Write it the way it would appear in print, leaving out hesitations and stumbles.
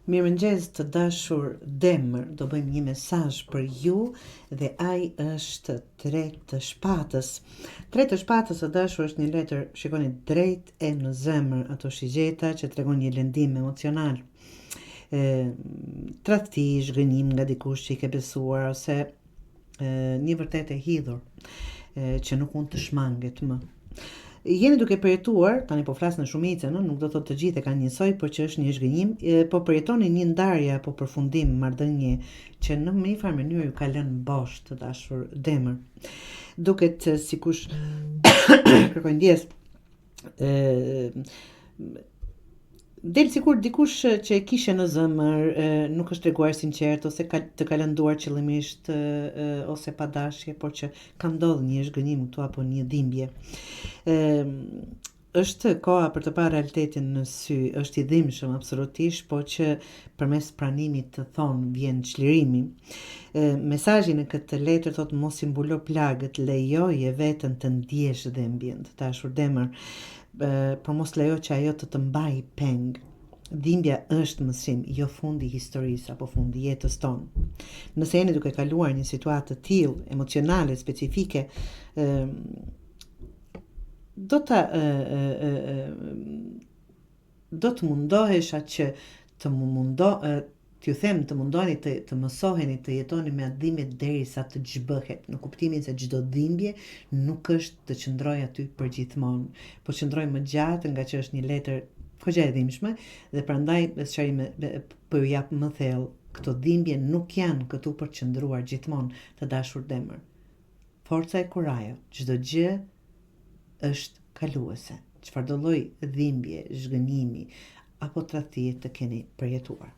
Mirëmëngjes të dashur Demër, do bëjmë një mesazh për ju dhe ai është Tretë të shpatës. Tretë të shpatës të dashur është një letër, shikoni, drejt e në zemër, ato shigjeta që tregon një lëndim emocional. Tradhti, zhgënjim nga dikush që i ke besuar ose një vërtet e hidhur që nuk mund të shmanget më. Jeni duke përjetuar, tani po flas në shumicën, nuk do thotë të gjithë e kanë njësoj, por që është një zhgënjim, po përjetoni një ndarje apo përfundim marrëdhënie që në një farë mënyrë ju ka lënë bosh të dashur Demër. Duket sikush kërkoj ndjes. Del sikur dikush që e kishe në zemër nuk është treguar sinqert ose të ka lënduar qëllimisht ose pa dashje, por që ka ndodhur një zhgënjim këtu apo një dhimbje. Është koha për të parë realitetin në sy, është i dhimbshëm absolutisht, por që përmes pranimit të thonë vjen çlirimi. Mesazhi në këtë letër thotë mos i mbulo plagët, lejoje veten të ndjesh dhimbjen, të dashur Demër. Por mos lejo që ajo të mbaj peng. Dhimbja është mësim, jo fundi i historisë apo fundi i jetës tonë. Nëse jeni duke kaluar një situatë të tillë, emocionale, specifike, do të mundohesha që t'ju them të mundoheni të mësoheni të jetoni me atë dhimbje derisa të zhbëhet, në kuptimin se çdo dhimbje nuk është të qëndroj aty për gjithmonë, po qëndroj më gjatë nga që është një letër goxha e dhimbshme dhe prandaj po ju jap më thellë, këto dhimbje nuk janë këtu për të qëndruar gjithmonë, të dashur Demër. Forca e kurajo, çdo gjë është kaluese. Çfarëdo lloj dhimbje, zhgënjimi apo tradhtie të keni përjetuar.